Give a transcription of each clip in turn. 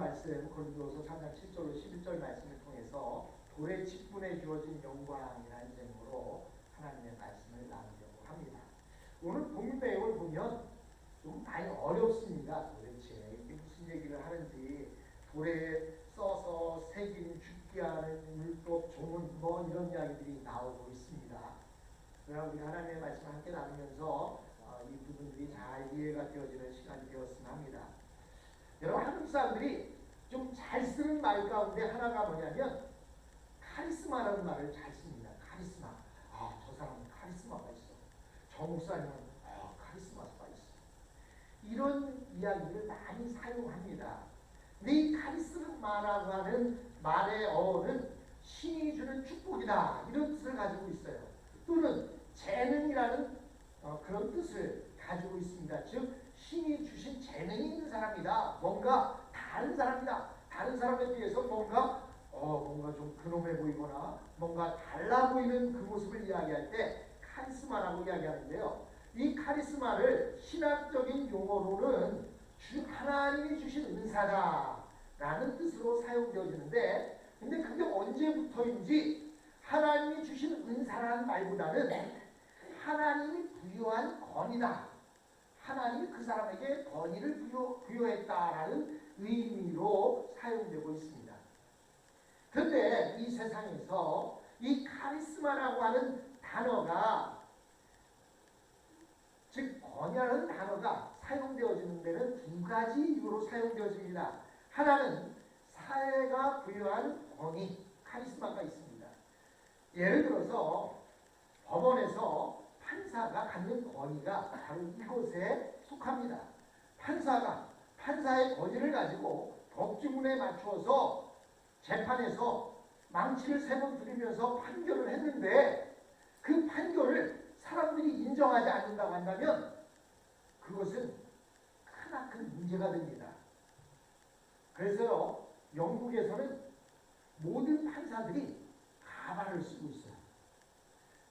말씀 고린도서 3장 7절로 11절 말씀을 통해서 돌의 직분에 주어진 영광이라는 제목으로 하나님의 말씀을 나누려고 합니다. 오늘 본문 내용을 보면 좀 많이 어렵습니다. 도대체 이게 무슨 얘기를 하는지, 돌에 써서 새긴 죽게 하는 율법, 종은 뭐 이런 이야기들이 나오고 있습니다. 그러나 우리 하나님의 말씀을 함께 나누면서 이 부분들이 잘 이해가 되어지는 시간이 되었으면 합니다. 여러분, 한국 사람들이 좀 잘 쓰는 말 가운데 하나가 뭐냐면 카리스마라는 말을 잘 씁니다. 카리스마. 저 사람은 카리스마가 있어. 저 목사님은 카리스마가 있어. 이런 이야기를 많이 사용합니다. 근데 이 카리스마라고 하는 말의 어원은 신이 주는 축복이다, 이런 뜻을 가지고 있어요. 또는 재능이라는 그런 뜻을 가지고 있습니다. 즉 신이 주신 재능이 있는 사람이다. 뭔가 다른 사람이다. 다른 사람에 비해서 뭔가 좀 근엄해 보이거나 뭔가 달라 보이는 그 모습을 이야기할 때 카리스마라고 이야기하는데요. 이 카리스마를 신학적인 용어로는 하나님이 주신 은사다라는 뜻으로 사용되어지는데, 근데 그게 언제부터인지 하나님이 주신 은사라는 말보다는 하나님이 부여한 권위다, 하나님이 그 사람에게 권위를 부여했다라는 의미로 사용되고 있습니다. 그런데 이 세상에서 이 카리스마라고 하는 단어가, 즉 권위라는 단어가 사용되어지는 데는 두 가지 이유로 사용되어집니다. 하나는 사회가 부여한 권위, 카리스마가 있습니다. 예를 들어서 법원에서 판사가 갖는 권위가 바로 이것에 속합니다. 판사가 판사의 권위를 가지고 법규문에 맞추어서 재판에서 망치를 3번 들이면서 판결을 했는데 그 판결을 사람들이 인정하지 않는다고 한다면 그것은 크나큰 문제가 됩니다. 그래서요, 영국에서는 모든 판사들이 가발을 쓰고 있어요.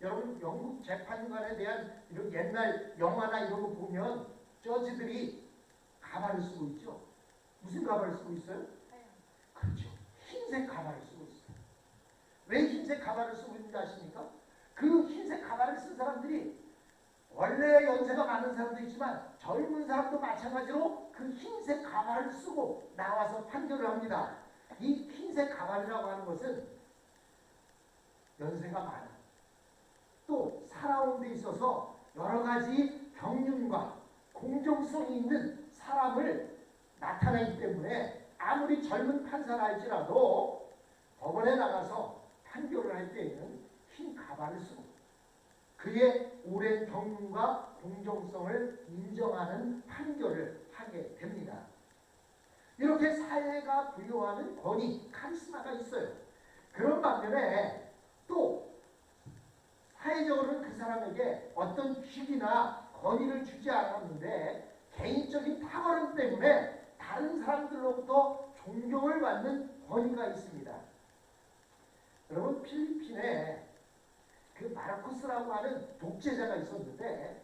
여러분, 영국 재판관에 대한 이런 옛날 영화나 이런 거 보면 저지들이 가발을 쓰고 있죠. 무슨 가발을 쓰고 있어요? 그렇죠. 흰색 가발을 쓰고 있어요. 왜 흰색 가발을 쓰고 있는지 아십니까? 그 흰색 가발을 쓴 사람들이 원래 연세가 많은 사람도 있지만 젊은 사람도 마찬가지로 그 흰색 가발을 쓰고 나와서 판결을 합니다. 이 흰색 가발이라고 하는 것은 연세가 많아, 또 살아온 데 있어서 여러 가지 경륜과 공정성이 있는 사람을 나타내기 때문에 아무리 젊은 판사라 할지라도 법원에 나가서 판결을 할 때에는 흰 가발을 쓰고 그의 오랜 경륜과 공정성을 인정하는 판결을 하게 됩니다. 이렇게 사회가 부여하는 권위, 카리스마가 있어요. 그런 반면에 또 사회적으로는 그 사람에게 어떤 직이나 권위를 주지 않았는데 개인적인 탁월함 때문에 다른 사람들로부터 존경을 받는 권위가 있습니다. 여러분, 필리핀에 그 마르코스라고 하는 독재자가 있었는데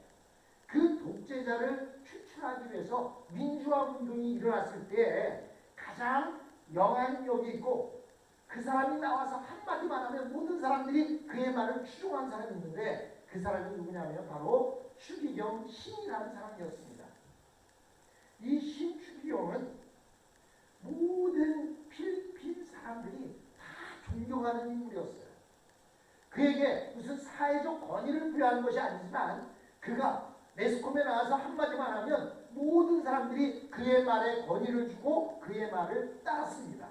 그 독재자를 추출하기 위해서 민주화 운동이 일어났을 때 가장 영향력이 있고 그 사람이 나와서 한마디만 하면 모든 사람들이 그의 말을 추종한 사람이 있는데 그 사람이 누구냐면 바로 추기경 신이라는 사람이었습니다. 이 신 추기경은 모든 필리핀 사람들이 다 존경하는 인물이었어요. 그에게 무슨 사회적 권위를 부여하는 것이 아니지만 그가 매스컴에 나와서 한마디만 하면 모든 사람들이 그의 말에 권위를 주고 그의 말을 따랐습니다.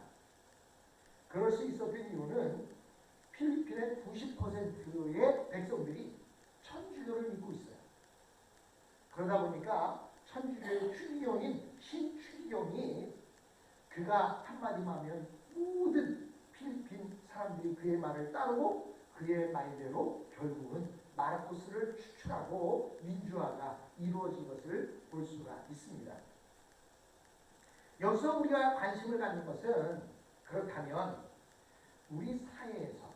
그럴 수 있었던 이유는 필리핀의 90%의 백성들이 천주교를 믿고 있어요. 그러다 보니까 천주교의 추기경인 신추기경이 그가 한마디만 하면 모든 필리핀 사람들이 그의 말을 따르고 그의 말대로 결국은 마르코스를 추출하고 민주화가 이루어진 것을 볼 수가 있습니다. 여기서 우리가 관심을 갖는 것은, 그렇다면 우리 사회에서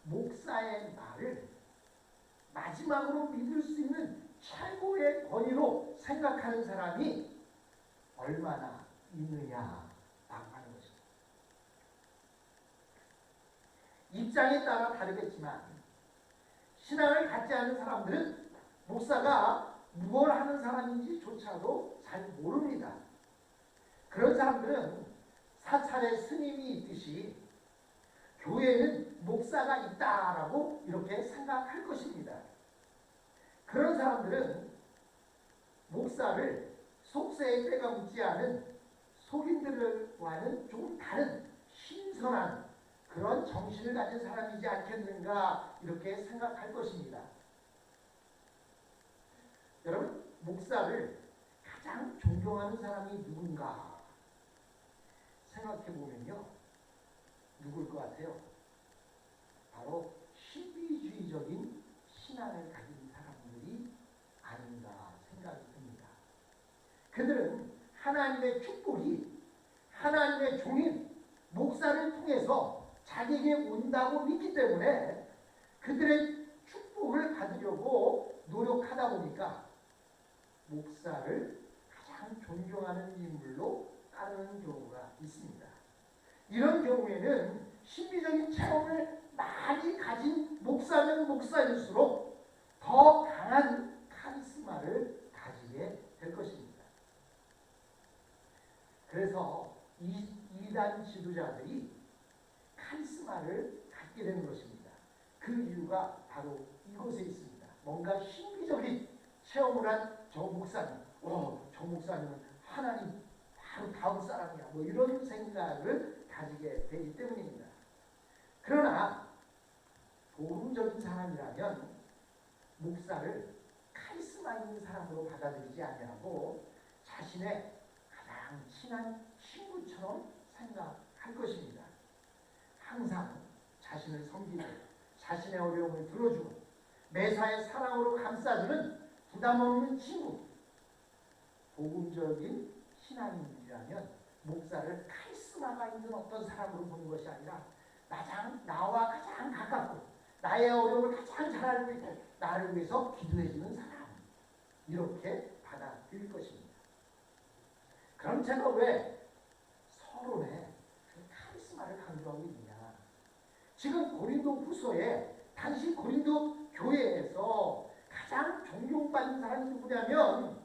목사의 말을 마지막으로 믿을 수 있는 최고의 권위로 생각하는 사람이 얼마나 있느냐라고 하는 것입니다. 입장에 따라 다르겠지만 신앙을 갖지 않은 사람들은 목사가 무엇을 하는 사람인지조차도 잘 모릅니다. 그런 사람들은 사찰에 스님이 있듯이 교회에는 목사가 있다라고 이렇게 생각할 것입니다. 그런 사람들은 목사를 속세에 때가 묻지 않은 속인들과는 조금 다른 신선한 그런 정신을 가진 사람이지 않겠는가 이렇게 생각할 것입니다. 여러분, 목사를 가장 존경하는 사람이 누군가 생각해보면요. 누굴 것 같아요? 바로 신비주의적인 신앙을 가진 사람들이 아닌가 생각이 듭니다. 그들은 하나님의 축복이 하나님의 종인 목사를 통해서 자기에게 온다고 믿기 때문에 그들의 축복을 받으려고 노력하다 보니까 목사를 가장 존경하는 인물로 따르는 경우가 있습니다. 이런 경우에는 신비적인 체험을 많이 가진 목사는 목사일수록 더 강한 카리스마를 가지게 될 것입니다. 그래서 이단 지도자들이 카리스마를 갖게 되는 것입니다. 그 이유가 바로 이곳에 있습니다. 뭔가 신비적인 체험을 한 저 목사님, 저 목사님은 하나님 바로 다음 사람이야. 뭐 이런 생각을 가지게 되기 때문입니다. 그러나 복음적인 사람이라면 목사를 카리스마 있는 사람으로 받아들이지 아니하고 자신의 가장 친한 친구처럼 생각할 것입니다. 항상 자신을 섬기고 자신의 어려움을 들어주고 매사에 사랑으로 감싸주는 부담 없는 친구. 복음적인 신앙인이라면 목사를 카리스마가 있는 어떤 사람으로 보는 것이 아니라 나와 가장 가깝고 나의 어려움을 가장 잘 알고 있고 나를 위해서 기도해주는 사람. 이렇게 받아들일 것입니다. 그럼 제가 왜 서론에 카리스마를 강조하고 있느냐. 지금 고린도 후서에 당시 고린도 교회에서 가장 존경받는 사람이 누구냐면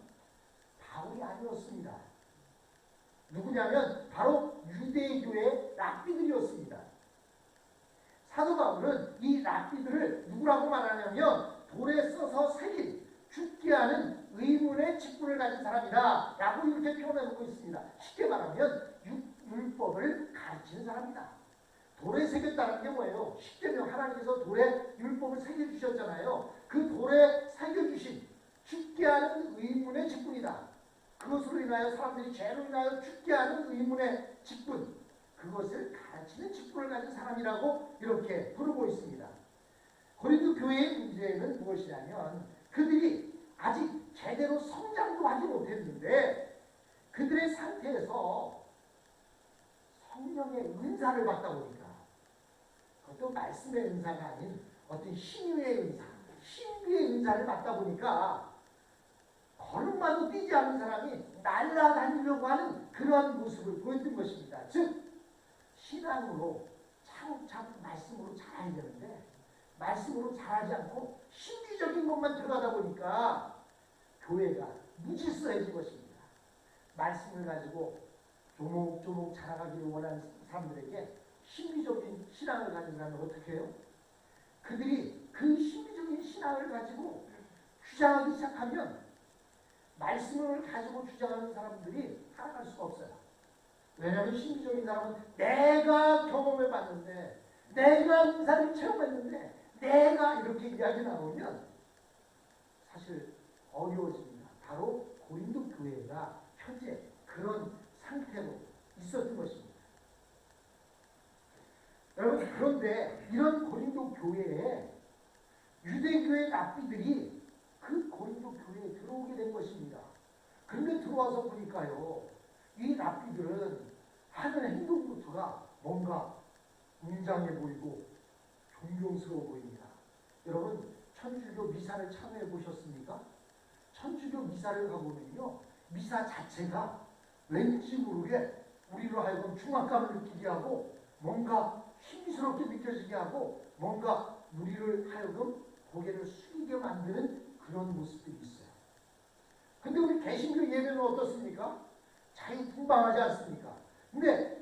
바울이 아니었습니다. 누구냐면 바로 유대교의 랍비들이었습니다. 사도 바울은 이 랍비들을 누구라고 말하냐면 돌에 써서 새긴 죽게 하는 의문의 직분을 가진 사람이다 라고 이렇게 표현하고 있습니다. 쉽게 말하면 율법을 가르치는 사람이다. 돌에 새겼다는 게 뭐예요? 쉽게 말하면 하나님께서 돌에 율법을 새겨주셨잖아요. 그 돌에 새겨주신 죽게 하는 의문의 직분이다. 그것으로 인하여 사람들이 죄로 인하여 죽게 하는 의문의 직분, 그것을 가르치는 직분을 가진 사람이라고 이렇게 부르고 있습니다. 고린도 교회의 문제는 무엇이냐면 그들이 아직 제대로 성장도 하지 못했는데 그들의 상태에서 성령의 은사를 받다 보니까 그것도 말씀의 은사가 아닌 어떤 신유의 은사, 신비의 은사를 받다 보니까 걸음마도 뛰지 않는 사람이 날아다니려고 하는 그러한 모습을 보였던 것입니다. 즉 신앙으로 차곡차곡 말씀으로 자라야 되는데 말씀으로 자라지 않고 신비적인 것만 들어가다 보니까 교회가 무질서해진 것입니다. 말씀을 가지고 조목조목 자라가기를 원하는 사람들에게 신비적인 신앙을 가진 사람은 어떻게 해요? 그들이 그 신비적인 신앙을 가지고 주장하기 시작하면 말씀을 가지고 주장하는 사람들이 살아갈 수가 없어요. 왜냐하면 신비적인 사람은 내가 경험해봤는데 내가 인사를 체험했는데 내가 이렇게 이야기 나오면 사실 어려워집니다. 바로 고린도 교회가 현재 그런 상태로 있었던 것입니다. 여러분, 그런데 이런 고린도 교회에 유대교의 랍비들이 그 고린도 교회에 들어오게 된 것입니다. 그런데 들어와서 보니까요, 이 랍비들은 하는 행동부터가 뭔가 웅장해 보이고 존경스러워 보입니다. 여러분, 천주교 미사를 참여해 보셨습니까? 천주교 미사를 가보면요, 미사 자체가 왠지 모르게 우리로 하여금 중압감을 느끼게 하고 뭔가 힘스럽게 느껴지게 하고 뭔가 우리를 하여금 고개를 숙이게 만드는 그런 모습들이 있어요. 근데 우리 개신교 예배는 어떻습니까? 자유분방하지 않습니까? 근데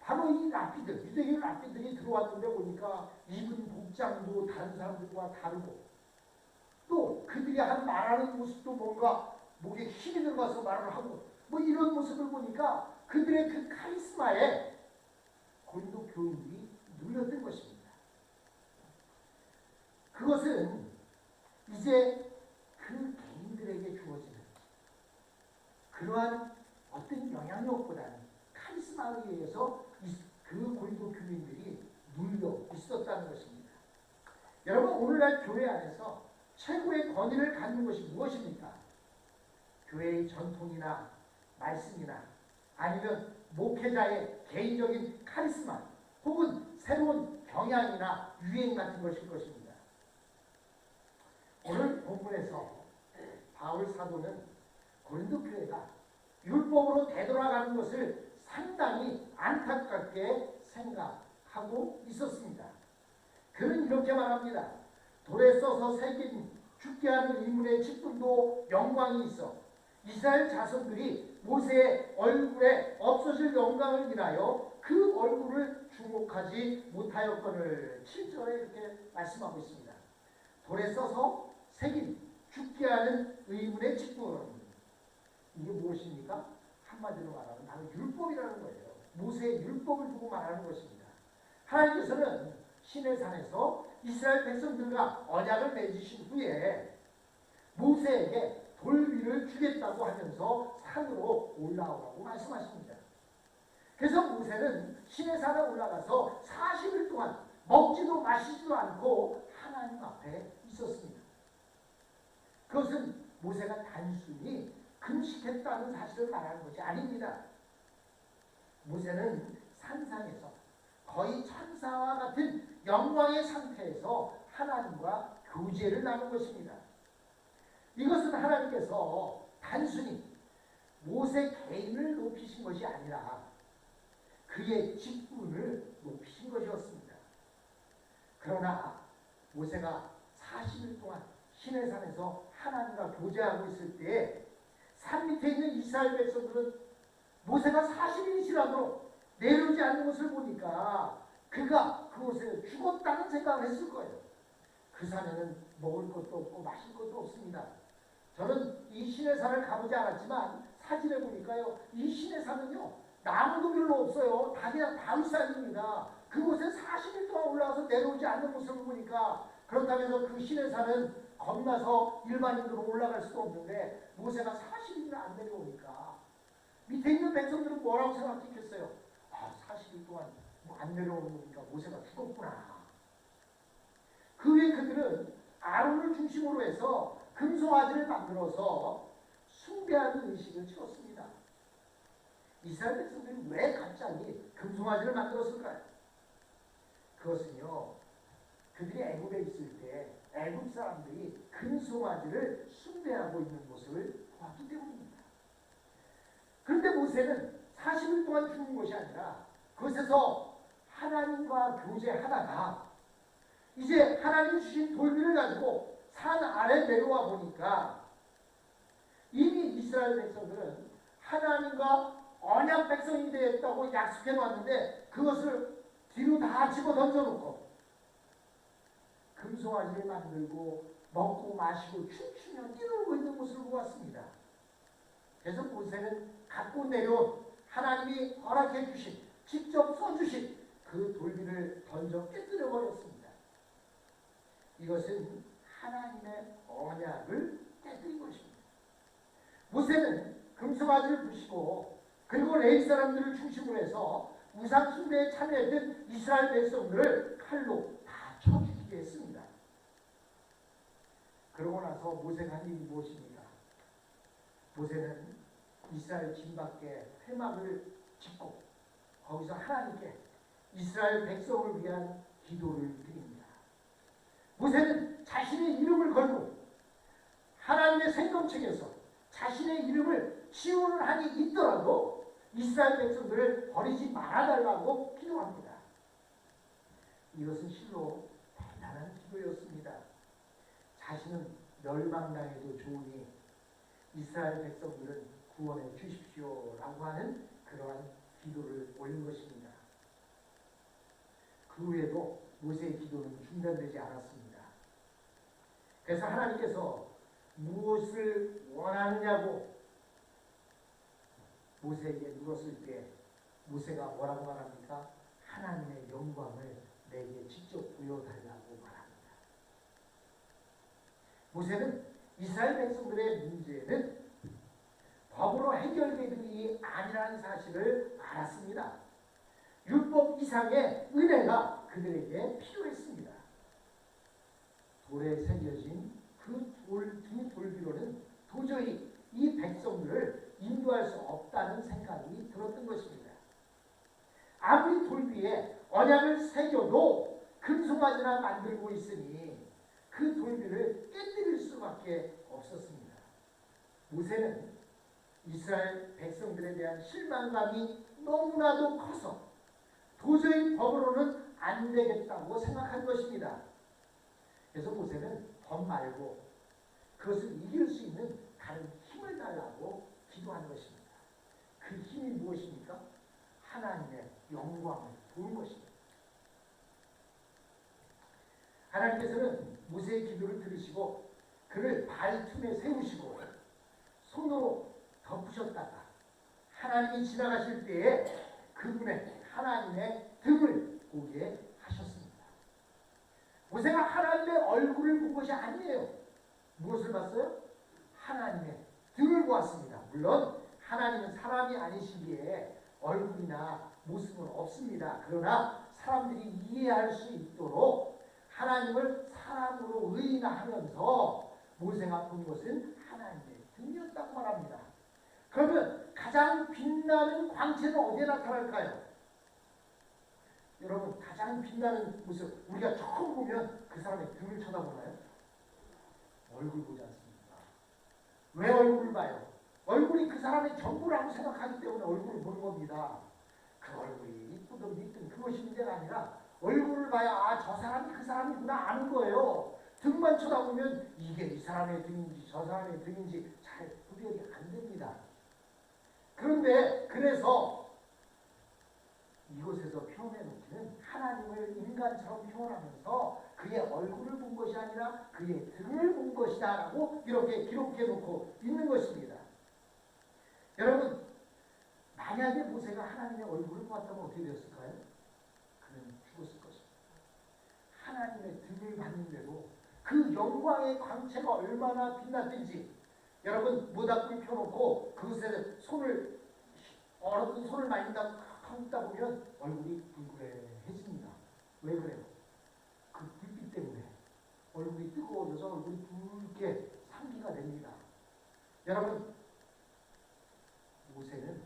바로 이 랍비들, 유대교 랍비들이 들어왔는데 보니까 입은 복장도 다른 사람들과 다르고 또 그들이 말하는 모습도 뭔가 목에 힘이 들어가서 말을 하고 뭐 이런 모습을 보니까 그들의 그 카리스마에 고린도 교인들이 눌렸던 것입니다. 그것은 이제 그 개인들에게 주어지는 그러한 어떤 영향력보다는 카리스마에 의해서 그 고린도 교인들이 눌려 있었다는 것입니다. 여러분, 오늘날 교회 안에서 최고의 권위를 갖는 것이 무엇입니까? 교회의 전통이나 말씀이나 아니면 목회자의 개인적인 카리스마 혹은 새로운 경향이나 유행 같은 것일 것입니다. 오늘 본문에서 바울 사도는 고린도 교회가 율법으로 되돌아가는 것을 상당히 안타깝게 생각하고 있었습니다. 그는 이렇게 말합니다. 돌에 써서 새긴 죽게 하는 이문의 직분도 영광이 있어 이스라엘 자손들이 모세의 얼굴에 없어질 영광을 인하여 그 얼굴을 주목하지 못하였거늘. 7절에 이렇게 말씀하고 있습니다. 돌에 써서 새긴 죽게 하는 의문의 직분, 이게 무엇입니까? 한마디로 말하면 바로 율법이라는 거예요. 모세의 율법을 두고 말하는 것입니다. 하나님께서는 시내 산에서 이스라엘 백성들과 언약을 맺으신 후에 모세에게 돌비를 주겠다고 하면서 산으로 올라오라고 말씀하십니다. 그래서 모세는 시내 산에 올라가서 40일 동안 먹지도 마시지도 않고 하나님 앞에 있었습니다. 그것은 모세가 단순히 금식했다는 사실을 말하는 것이 아닙니다. 모세는 산상에서 거의 천사와 같은 영광의 상태에서 하나님과 교제를 나눈 것입니다. 이것은 하나님께서 단순히 모세 개인을 높이신 것이 아니라 그의 직분을 높이신 것이었습니다. 그러나 모세가 40일 동안 시내산에서 하나님과 교제하고 있을 때 산 밑에 있는 이스라엘 백성들은 모세가 40일이 지나도록 내려오지 않는 것을 보니까 그가 그곳에 죽었다는 생각을 했을 거예요. 그 산에는 먹을 것도 없고 마실 것도 없습니다. 저는 이 시내산을 가보지 않았지만 사진에 보니까요, 이 시내산은요 나무도 별로 없어요. 다 그냥 바위산입니다. 그곳에 40일 동안 올라가서 내려오지 않는 모습을 보니까 그렇다면서 그 시내산은 겁나서 일반인으로 올라갈 수도 없는데 모세가 40일이나 안 내려오니까 밑에 있는 백성들은 뭐라고 생각했겠어요? 40일 동안 안 내려오는 거니까 모세가 죽었구나. 그 후에 그들은 아론을 중심으로 해서 금송아지를 만들어서 숭배하는 의식을 치렀습니다. 이스라엘 백성들이 왜 갑자기 금송아지를 만들었을까요? 그것은요, 그들이 애굽에 있을 때 애굽 사람들이 금송아지를 숭배하고 있는 모습을 보았기 때문입니다. 그런데 모세는 40일 동안 죽은 것이 아니라 그것에서 하나님과 교제하다가 이제 하나님 주신 돌비를 가지고 산 아래 내려와 보니까 이미 이스라엘 백성들은 하나님과 언약 백성이 되었다고 약속해 놨는데 그것을 뒤로 다 집어 던져놓고 금송아지를 만들고 먹고 마시고 춤추며 뛰놀고 있는 모습을 보았습니다. 그래서 모세는 갖고 내려온 하나님이 허락해 주신 직접 써주신 그 돌비를 던져 깨뜨려 버렸습니다. 이것은 하나님의 언약을 깨뜨린 것입니다. 모세는 금송아지를 부시고 그리고 레위 사람들을 중심으로 해서 우상 숭배에 참여했던 이스라엘 백성들을 칼로 다 쳐 죽이게 했습니다. 그러고 나서 모세가 한 일이 무엇입니까? 모세는 이스라엘 진 밖에 회막을 짓고 거기서 하나님께 이스라엘 백성을 위한 기도를 드립니다. 모세는 자신의 이름을 걸고 하나님의 생명책에서 자신의 이름을 지원을 하니 있더라도 이스라엘 백성들을 버리지 말아달라고 기도합니다. 이것은 실로 대단한 기도였습니다. 자신은 멸망당해도 좋으니 이스라엘 백성들은 구원해 주십시오라고 하는 그러한 기도를 올린 것입니다. 그 후에도 모세의 기도는 중단되지 않았습니다. 그래서 하나님께서 무엇을 원하느냐고 모세에게 물었을 때 모세가 뭐라고 말합니까? 하나님의 영광을 내게 직접 보여달라고 말합니다. 모세는 이스라엘 백성들의 문제는 법으로 해결될 일이 아니라는 사실을 알았습니다. 율법 이상의 은혜가 그들에게 필요했습니다. 돌에 새겨진 두 돌비로는 도저히 이 백성들을 인도할 수 없다는 생각이 들었던 것입니다. 아무리 돌비에 언약을 새겨도 금송아지나 만들고 있으니 그 돌비를 깨뜨릴 수밖에 없었습니다. 모세는 이스라엘 백성들에 대한 실망감이 너무나도 커서 도저히 법으로는 안 되겠다고 생각한 것입니다. 그래서 모세는 법 말고 그것을 이길 수 있는 다른 힘을 달라고 기도하는 것입니다. 그 힘이 무엇입니까? 하나님의 영광을 보는 것입니다. 하나님께서는 모세의 기도를 들으시고 그를 발틈에 세우시고 손으로 덮으셨다가 하나님이 지나가실 때에 그분의 하나님의 등을 보게 하셨습니다. 모세가 하나님의 얼굴을 본 것이 아니에요. 무엇을 봤어요? 하나님의 등을 보았습니다. 물론 하나님은 사람이 아니시기에 얼굴이나 모습은 없습니다. 그러나 사람들이 이해할 수 있도록 하나님을 사람으로 의인화하면서 모세가 본 것은 하나님의 등이었다고 말합니다. 그러면 가장 빛나는 광채는 어디에 나타날까요? 여러분, 가장 빛나는 모습, 우리가 처음 보면 그 사람의 등을 쳐다보나요? 얼굴 보지 않습니까? 왜 얼굴을 봐요? 얼굴이 그 사람의 전부라고 생각하기 때문에 얼굴을 보는 겁니다. 그 얼굴이 이쁘든 믿든 그것이 문제가 아니라 얼굴을 봐야 저 사람이 그 사람이구나 아는 거예요. 등만 쳐다보면 이게 이 사람의 등인지 저 사람의 등인지 잘 구별이 안 됩니다. 그런데 그래서 이곳에서 표현해 놓기는 하나님을 인간처럼 표현하면서 그의 얼굴을 본 것이 아니라 그의 등을 본 것이다 라고 이렇게 기록해 놓고 있는 것입니다. 여러분, 만약에 모세가 하나님의 얼굴을 보았다면 어떻게 되었을까요? 그는 죽었을 것입니다. 하나님의 등을 봤는데도 그 영광의 광채가 얼마나 빛났든지 여러분 모닥불 펴놓고 그것에 얼었던 손을 만진다고 감다 보면 얼굴이 불그레해집니다. 왜 그래요? 그 불빛 때문에 얼굴이 뜨거워져서 얼굴이 붉게 상기가 됩니다. 여러분, 모세는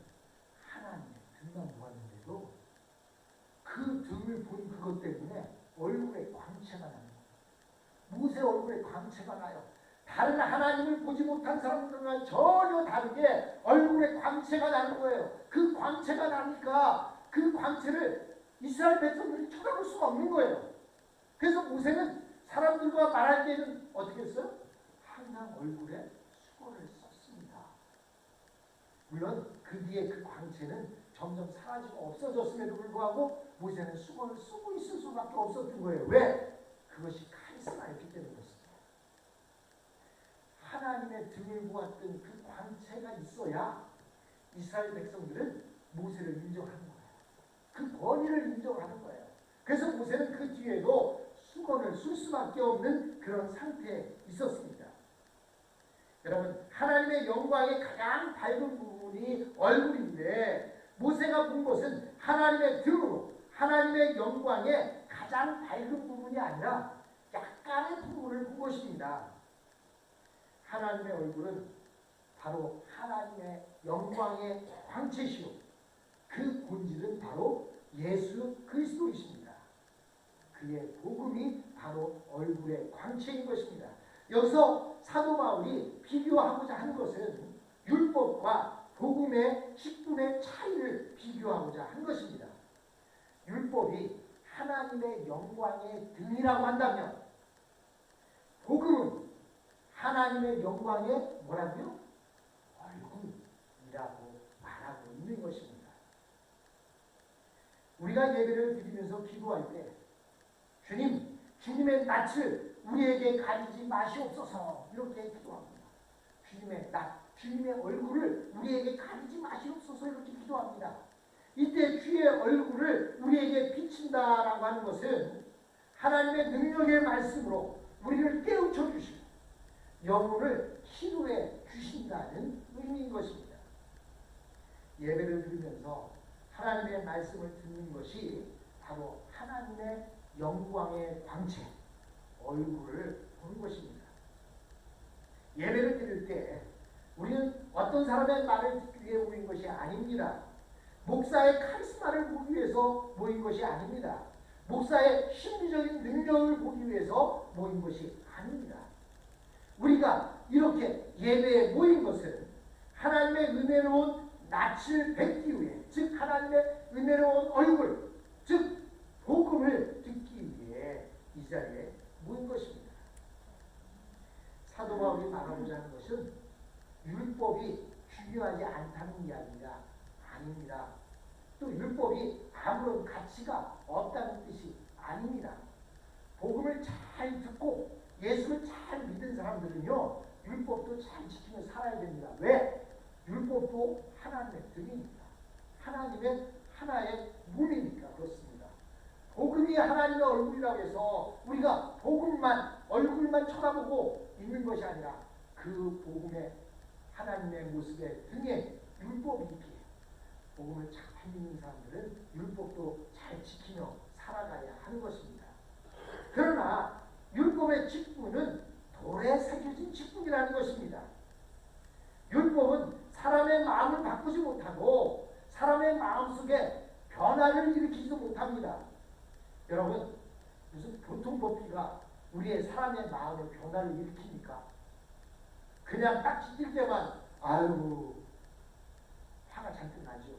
하나님의 등만 보았는데도 그 등을 본 그것 때문에 얼굴에 광채가 나는 거예요. 모세 얼굴에 광채가 나요. 다른 하나님을 보지 못한 사람들과 전혀 다르게 얼굴에 광채가 나는 거예요. 그 광채가 나니까 그 광채를 이스라엘 백성들이 쳐다볼 수가 없는 거예요. 그래서 모세는 사람들과 말할 때는 어떻게 했어요? 항상 얼굴에 수건을 썼습니다. 물론 그 뒤에 그 광채는 점점 사라지고 없어졌음에도 불구하고 모세는 수건을 쓰고 있을 수밖에 없었던 거예요. 왜? 그것이 카리스마였기 때문이었습니다. 하나님의 등을 보았던 그 광채가 있어야 이스라엘 백성들은 모세를 인정하는 거예요. 그 권위를 인정하는 거예요. 그래서 모세는 그 뒤에도 수건을 쓸 수밖에 없는 그런 상태에 있었습니다. 여러분, 하나님의 영광의 가장 밝은 부분이 얼굴인데 모세가 본 것은 하나님의 등으로 하나님의 영광의 가장 밝은 부분이 아니라 약간의 부분을 본 것입니다. 하나님의 얼굴은 바로 하나님의 영광의 광채시오. 그 본질은 바로 예수 그리스도이십니다. 그의 복음이 바로 얼굴의 광채인 것입니다. 여기서 사도 바울이 비교하고자 하는 것은 율법과 복음의 10분의 차이를 비교하고자 한 것입니다. 율법이 하나님의 영광의 등이라고 한다면 복음은 하나님의 영광의 뭐라고요? 얼굴이라고 말하고 있는 것입니다. 우리가 예배를 드리면서 기도할 때 주님, 주님의 낯을 우리에게 가리지 마시옵소서 이렇게 기도합니다. 주님의 낯, 주님의 얼굴을 우리에게 가리지 마시옵소서 이렇게 기도합니다. 이때 주의 얼굴을 우리에게 비친다라고 하는 것은 하나님의 능력의 말씀으로 우리를 깨우쳐 주시고 영혼을 치료해 주신다는 의미인 것입니다. 예배를 드리면서 하나님의 말씀을 듣는 것이 바로 하나님의 영광의 광채, 얼굴을 보는 것입니다. 예배를 드릴 때 우리는 어떤 사람의 말을 듣기 위해 모인 것이 아닙니다. 목사의 카리스마를 보기 위해서 모인 것이 아닙니다. 목사의 심리적인 능력을 보기 위해서 모인 것이 아닙니다. 우리가 이렇게 예배에 모인 것은 하나님의 은혜로운 낯을 뵙기 위해, 즉 하나님의 은혜로운 얼굴, 즉 복음을 듣기 위해 이 자리에 모인 것입니다. 사도 바울이 말하고자 하는 것은 율법이 중요하지 않다는 이야기가 아닙니다. 또 율법이 아무런 가치가 없다는 뜻이 아닙니다. 복음을 잘 듣고 예수를 잘 믿은 사람들은요, 율법도 잘 지키며 살아야 됩니다. 왜? 율법도 하나님의 등이니까. 하나님의 하나의 몸이니까 그렇습니다. 복음이 하나님의 얼굴이라고 해서 우리가 복음만, 얼굴만 쳐다보고 있는 것이 아니라 그 복음의 하나님의 모습의 등에 율법이 있기에 복음을 잘 믿는 사람들은 율법도 잘 지키며 살아가야 하는 것입니다. 그러나 율법의 직분은 돌에 새겨진 직분이라는 것입니다. 율법은 사람의 마음을 바꾸지 못하고 사람의 마음속에 변화를 일으키지도 못합니다. 여러분, 무슨 교통법규가 우리의 사람의 마음에 변화를 일으킵니까? 그냥 딱 지킬 때만 아유 화가 잔뜩 나죠.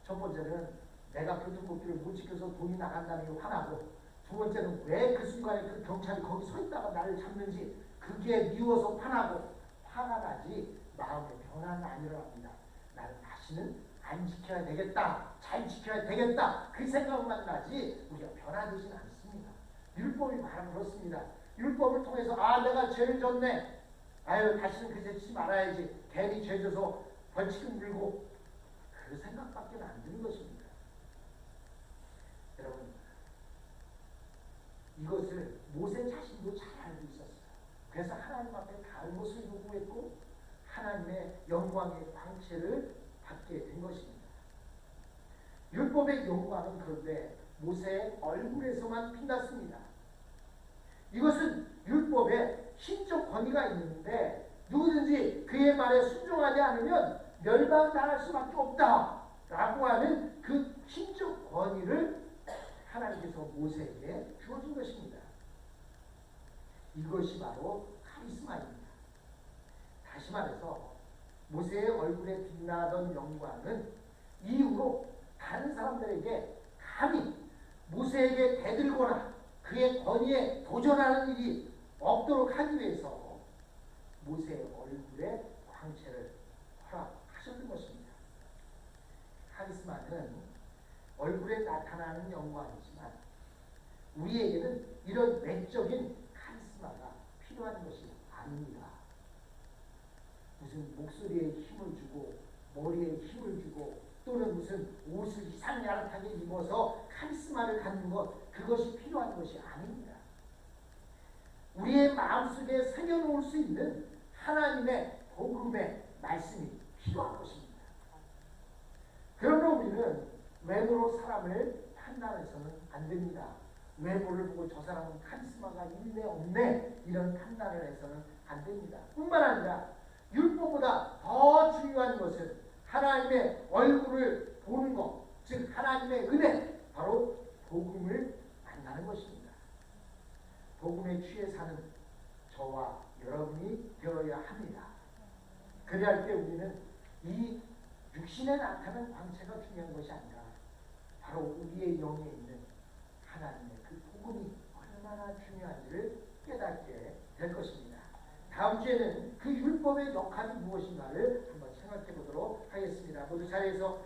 첫 번째는 내가 교통법규를 못 지켜서 돈이 나간다는 게 화나고, 두 번째는 왜 그 순간에 그 경찰이 거기 서 있다가 나를 잡는지 그게 미워서 화나고, 화가 나지 마음의 변화는 안 일어납니다. 나는 다시는 안 지켜야 되겠다, 잘 지켜야 되겠다, 그 생각만 나지 우리가 변화되지는 않습니다. 율법이 바로 그렇습니다. 율법을 통해서 아 내가 죄를 졌네, 아유 다시는 그 죄 짓지 말아야지, 괜히 죄 져서 벌칙을 물고, 그 생각밖에 안 드는 것입니다. 여러분, 이것을 모세 자신도 잘 알고 있었어요. 그래서 하나님 앞에 달못을 요구했고 하나님의 영광의 광채를 받게 된 것입니다. 율법의 영광은 그런데 모세의 얼굴에서만 빛났습니다. 이것은 율법에 신적 권위가 있는데 누구든지 그의 말에 순종하지 않으면 멸망당할 수밖에 없다라고 하는 그 신적 권위를 하나님께서 모세에게 주어진 것입니다. 이것이 바로 카리스마입니다. 다시 말해서 모세의 얼굴에 빛나던 영광은 이후로 다른 사람들에게 감히 모세에게 대들거나 그의 권위에 도전하는 일이 없도록 하기 위해서 모세의 얼굴에 광채를 허락하셨던 것입니다. 카리스마는 얼굴에 나타나는 영광이지만 우리에게는 이런 외적인 카리스마가 필요한 것이 아닙니다. 무슨 목소리에 힘을 주고 머리에 힘을 주고 또는 무슨 옷을 이상야릇하게 입어서 카리스마를 갖는 것, 그것이 필요한 것이 아닙니다. 우리의 마음속에 새겨놓을 수 있는 하나님의 복음의 말씀이 필요한 것입니다. 그러나 우리는 외모로 사람을 판단해서는 안 됩니다. 외모를 보고 저 사람은 카리스마가 있네 없네 이런 판단을 해서는 안 됩니다. 뿐만 아니라 율법보다 더 중요한 것은 하나님의 얼굴을 보는 것, 즉 하나님의 은혜, 바로 복음을 만나는 것입니다. 복음에 취해 사는 저와 여러분이 되어야 합니다. 그래야 할 때 우리는 이 육신에 나타난 광채가 중요한 것이 아니라 바로 우리의 영에 있는 하나님의 그 복음이 얼마나 중요한지를 깨닫게 될 것입니다. 다음 주에는 그 율법의 역할이 무엇인가를 한번 생각해 보도록 하겠습니다. 모두 자리에서